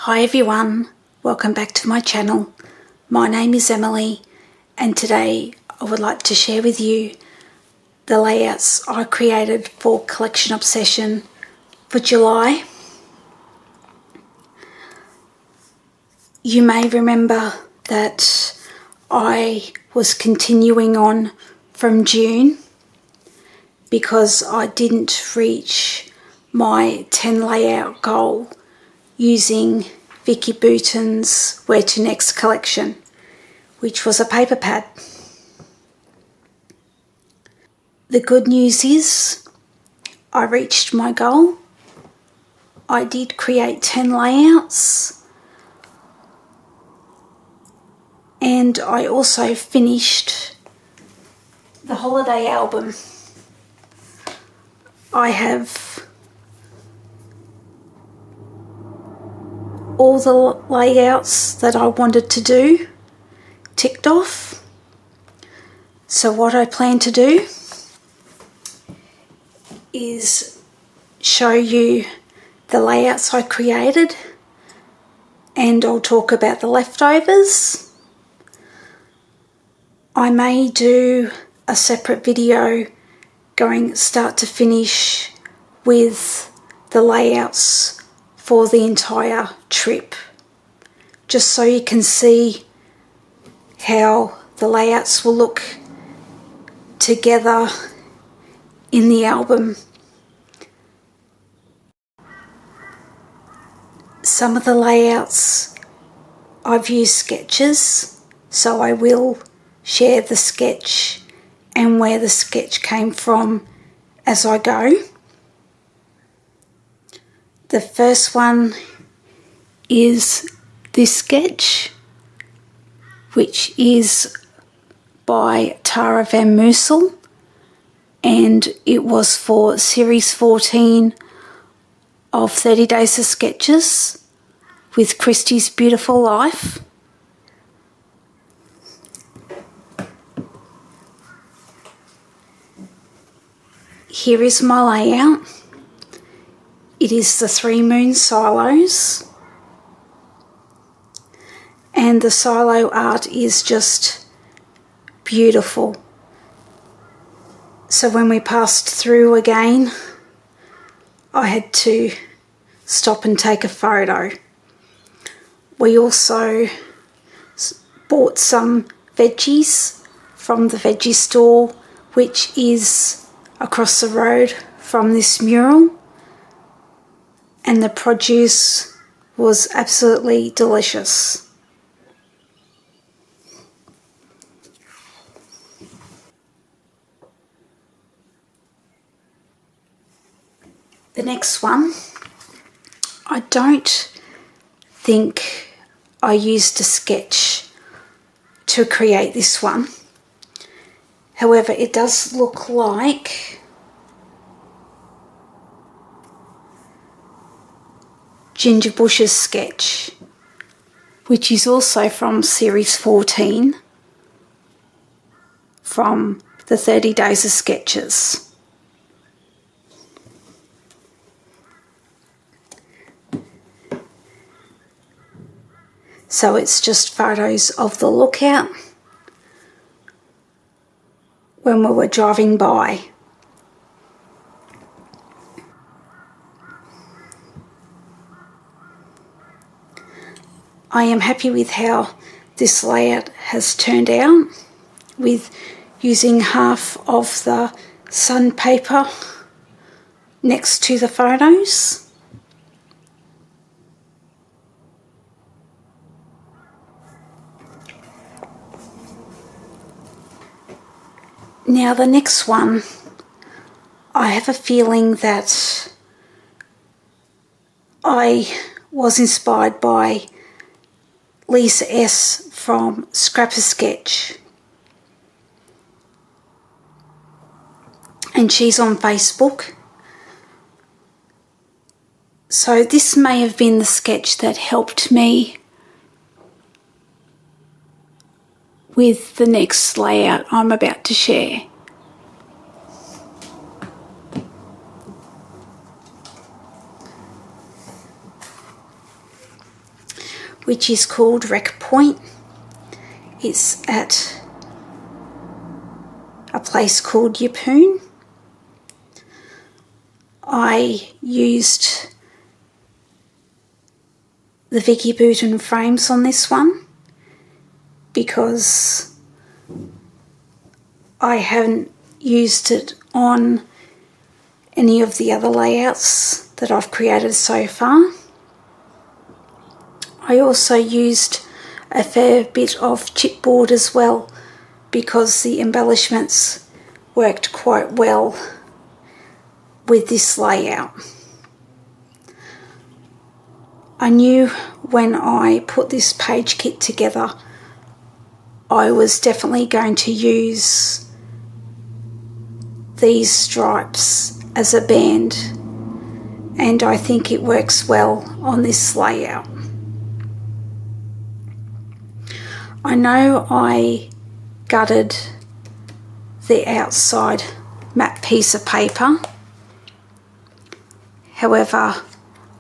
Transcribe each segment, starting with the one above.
Hi everyone, welcome back to my channel. My name is Emily and today I would like to share with you the layouts I created for Collection Obsession for July. You may remember that I was continuing on from June because I didn't reach my 10 layout goal using Vicki Where to Next collection, which was a paper pad. The good news is I reached my goal. I did create 10 layouts and I also finished the holiday album. I have all the layouts that I wanted to do ticked off. So what I plan to do is show you the layouts I created and I'll talk about the leftovers. I may do a separate video going start to finish with the layouts for the entire trip, just so you can see how the layouts will look together in the album. Some of the layouts I've used sketches, so I will share the sketch and where the sketch came from as I go. The first one is this sketch, which is by Tara Van Moosel, and it was for series 14 of 30 Days of Sketches with Christy's Beautiful Life. Here is my layout. It is the 3 moon silos, and the silo art is just beautiful. So when we passed through again, I had to stop and take a photo. We also bought some veggies from the veggie store, which is across the road from this mural, and the produce was absolutely delicious. The next one, I don't think I used a sketch to create this one. However, it does look like Ginger Bush's sketch, which is also from series 14 from the 30 Days of Sketches. So it's just photos of the lookout when we were driving by. I am happy with how this layout has turned out, with using half of the sun paper next to the photos. Now the next one, I have a feeling that I was inspired by Lisa S from Scrap a Sketch, and she's on Facebook. So this may have been the sketch that helped me with the next layout I'm about to share. which is called Rec Point. It's at a place called Yeppoon. I used the Vicki Bouton frames on this one because I haven't used it on any of the other layouts that I've created so far. I also used a fair bit of chipboard as well because the embellishments worked quite well with this layout. I knew when I put this page kit together I was definitely going to use these stripes as a band, and I think it works well on this layout. I know I gutted the outside matte piece of paper, however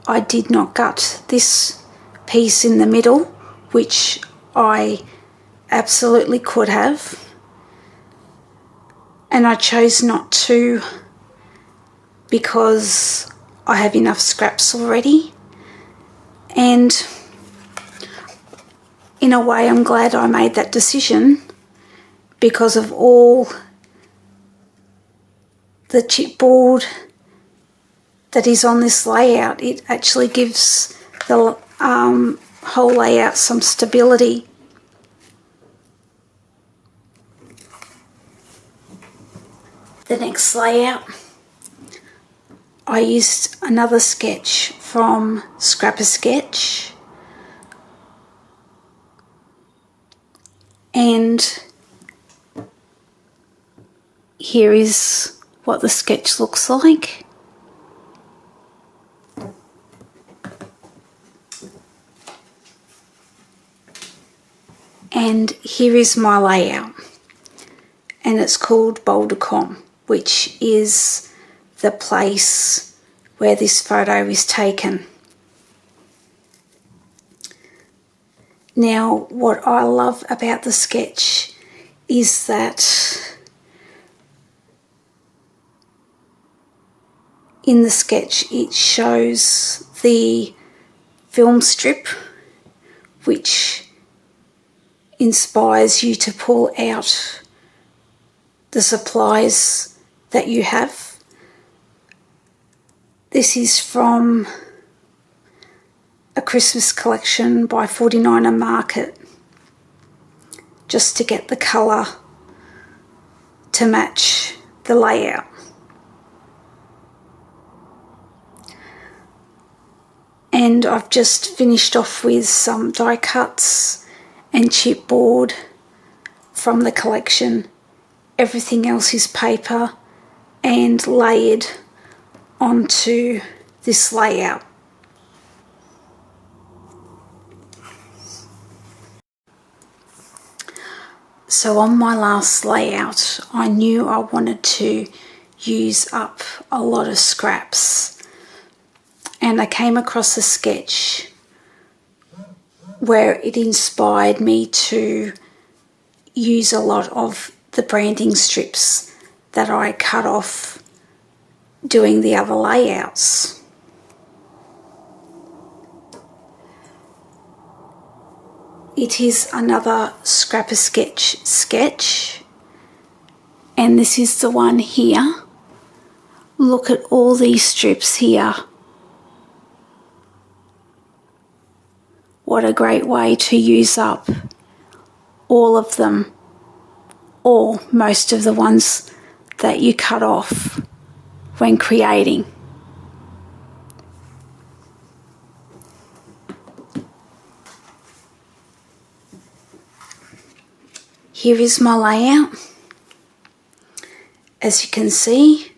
I did not gut this piece in the middle, which I absolutely could have, and I chose not to because I have enough scraps already, and in a way I'm glad I made that decision because of all the chipboard that is on this layout. It actually gives the whole layout some stability. The next layout, I used another sketch from Scrapper Sketch, and here is what the sketch looks like. And here is my layout, and it's called Boulder.com, which is the place where this photo is taken. Now, what I love about the sketch is that in the sketch it shows the film strip, which inspires you to pull out the supplies that you have. This is from a Christmas collection by 49er Market, just to get the colour to match the layout. And I've just finished off with some die cuts and chipboard from the collection. Everything else is paper and layered onto this layout. So on my last layout, I knew I wanted to use up a lot of scraps, and I came across a sketch where it inspired me to use a lot of the branding strips that I cut off doing the other layouts. It is another Scrapper sketch, and this is the one here. Look at all these strips here. What a great way to use up all of them, or most of the ones that you cut off when creating. Here is my layout. As you can see,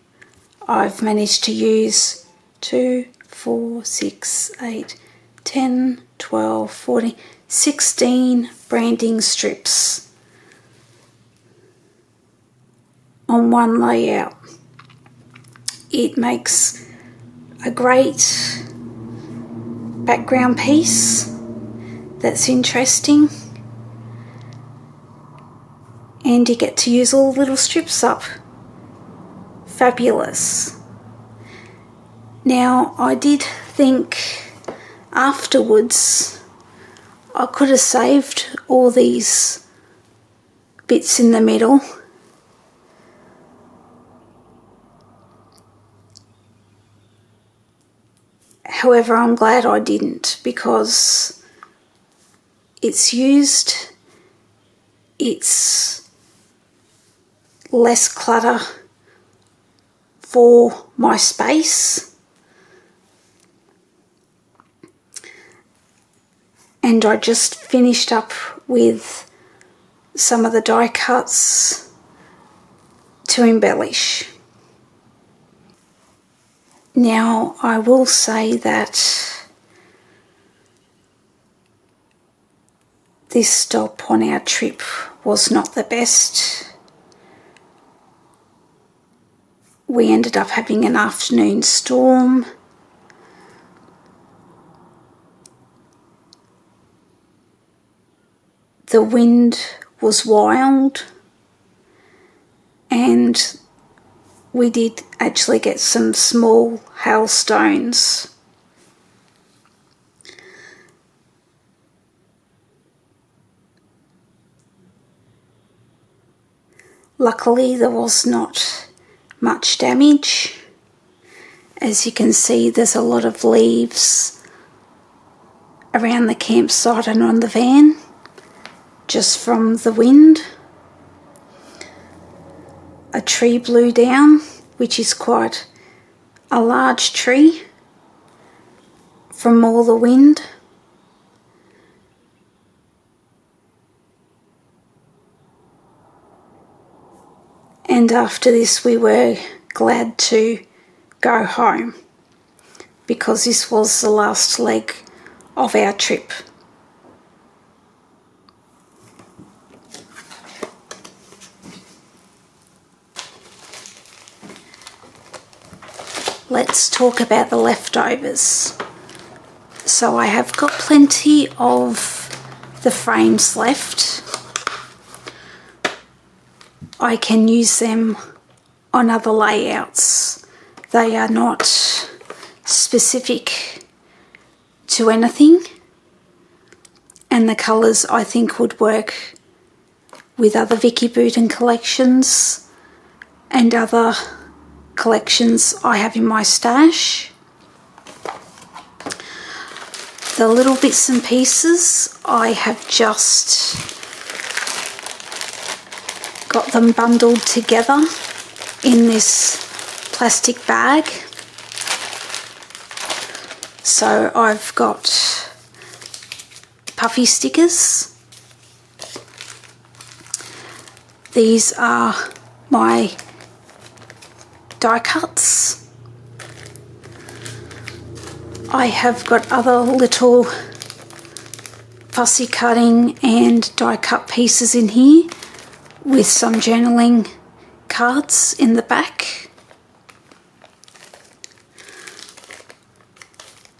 I've managed to use 2, 4, 6, 8, 10, 12, 14, 16 branding strips on one layout. It makes a great background piece, that's interesting. And you get to use all the little strips up. Fabulous. Now, I did think afterwards I could have saved all these bits in the middle. However, I'm glad I didn't, because it's used, it's less clutter for my space, and I just finished up with some of the die cuts to embellish. Now, I will say that this stop on our trip was not the best. We ended up having an afternoon storm. The wind was wild, and we did actually get some small hailstones. Luckily, there was not much damage. As you can see, there's a lot of leaves around the campsite and on the van, just from the wind. A tree blew down, which is quite a large tree, from all the wind. And after this, we were glad to go home, because this was the last leg of our trip. Let's talk about the leftovers. So I have got plenty of the frames left. I can use them on other layouts. They are not specific to anything, and the colours I think would work with other Vicki Boutin collections and other collections I have in my stash. The little bits and pieces, I have just got them bundled together in this plastic bag. So I've got puffy stickers. These are my die cuts. I have got other little fussy cutting and die cut pieces in here, with some journaling cards in the back.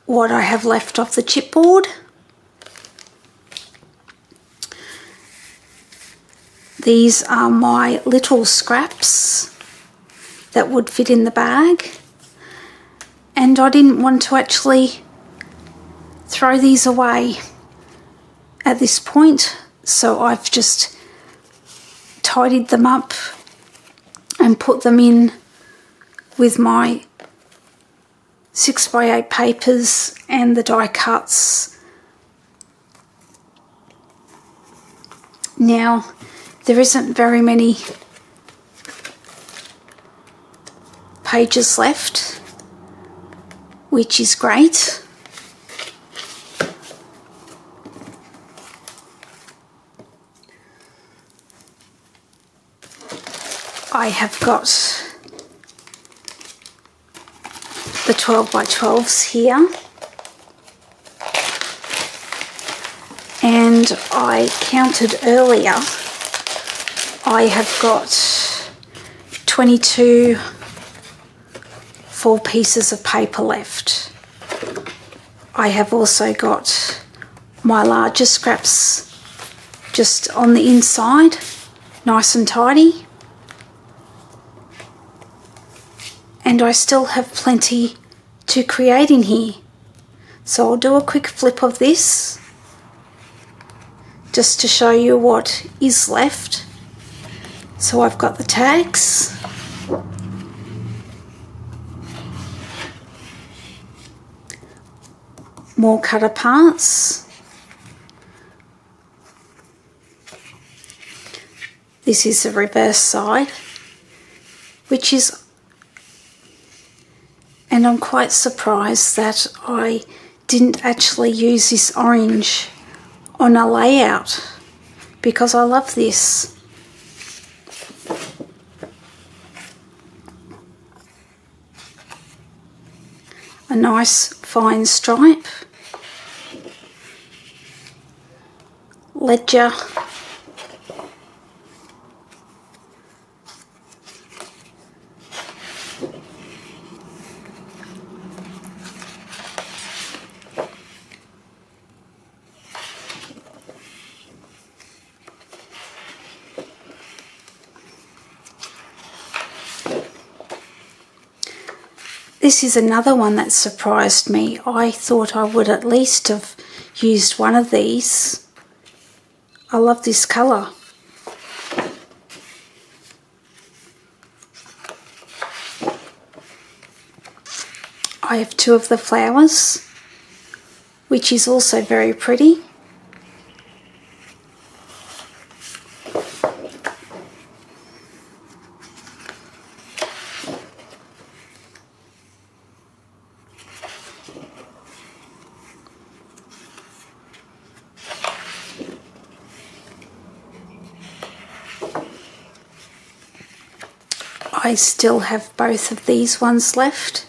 What I have left of the chipboard. These are my little scraps that would fit in the bag, and I didn't want to actually throw these away at this point, so I've just tidied them up and put them in with my 6x8 papers and the die cuts. Now, there isn't very many pages left, which is great. I have got the 12x12s here, and I counted earlier, I have got 22 full pieces of paper left. I have also got my larger scraps just on the inside, nice and tidy. And I still have plenty to create in here. So I'll do a quick flip of this just to show you what is left. So I've got the tags, more cut aparts. This is the reverse side, which is, and I'm quite surprised that I didn't actually use this orange on a layout because I love this. A nice fine stripe, ledger, this is another one that surprised me. I thought I would at least have used one of these. I love this colour. I have two of the flowers, which is also very pretty. I still have both of these ones left,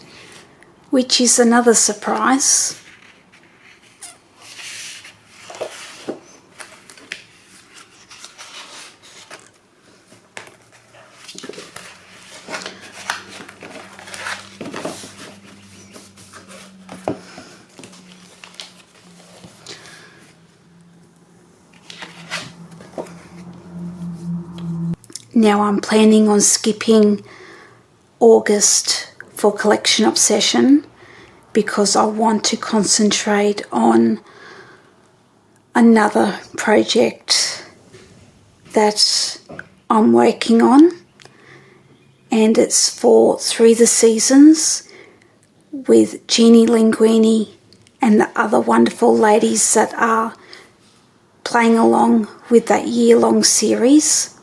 which is another surprise. Now I'm planning on skipping August for Collection Obsession because I want to concentrate on another project that I'm working on, and it's for Through the Seasons with Jeannie Linguini and the other wonderful ladies that are playing along with that year-long series.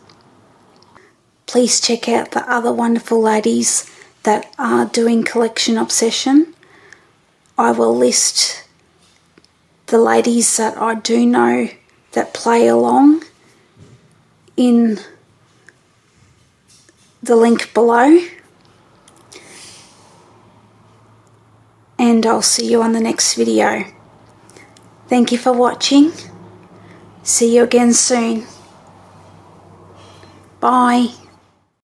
Please check out the other wonderful ladies that are doing Collection Obsession. I will list the ladies that I do know that play along in the link below. And I'll see you on the next video. Thank you for watching. See you again soon. Bye.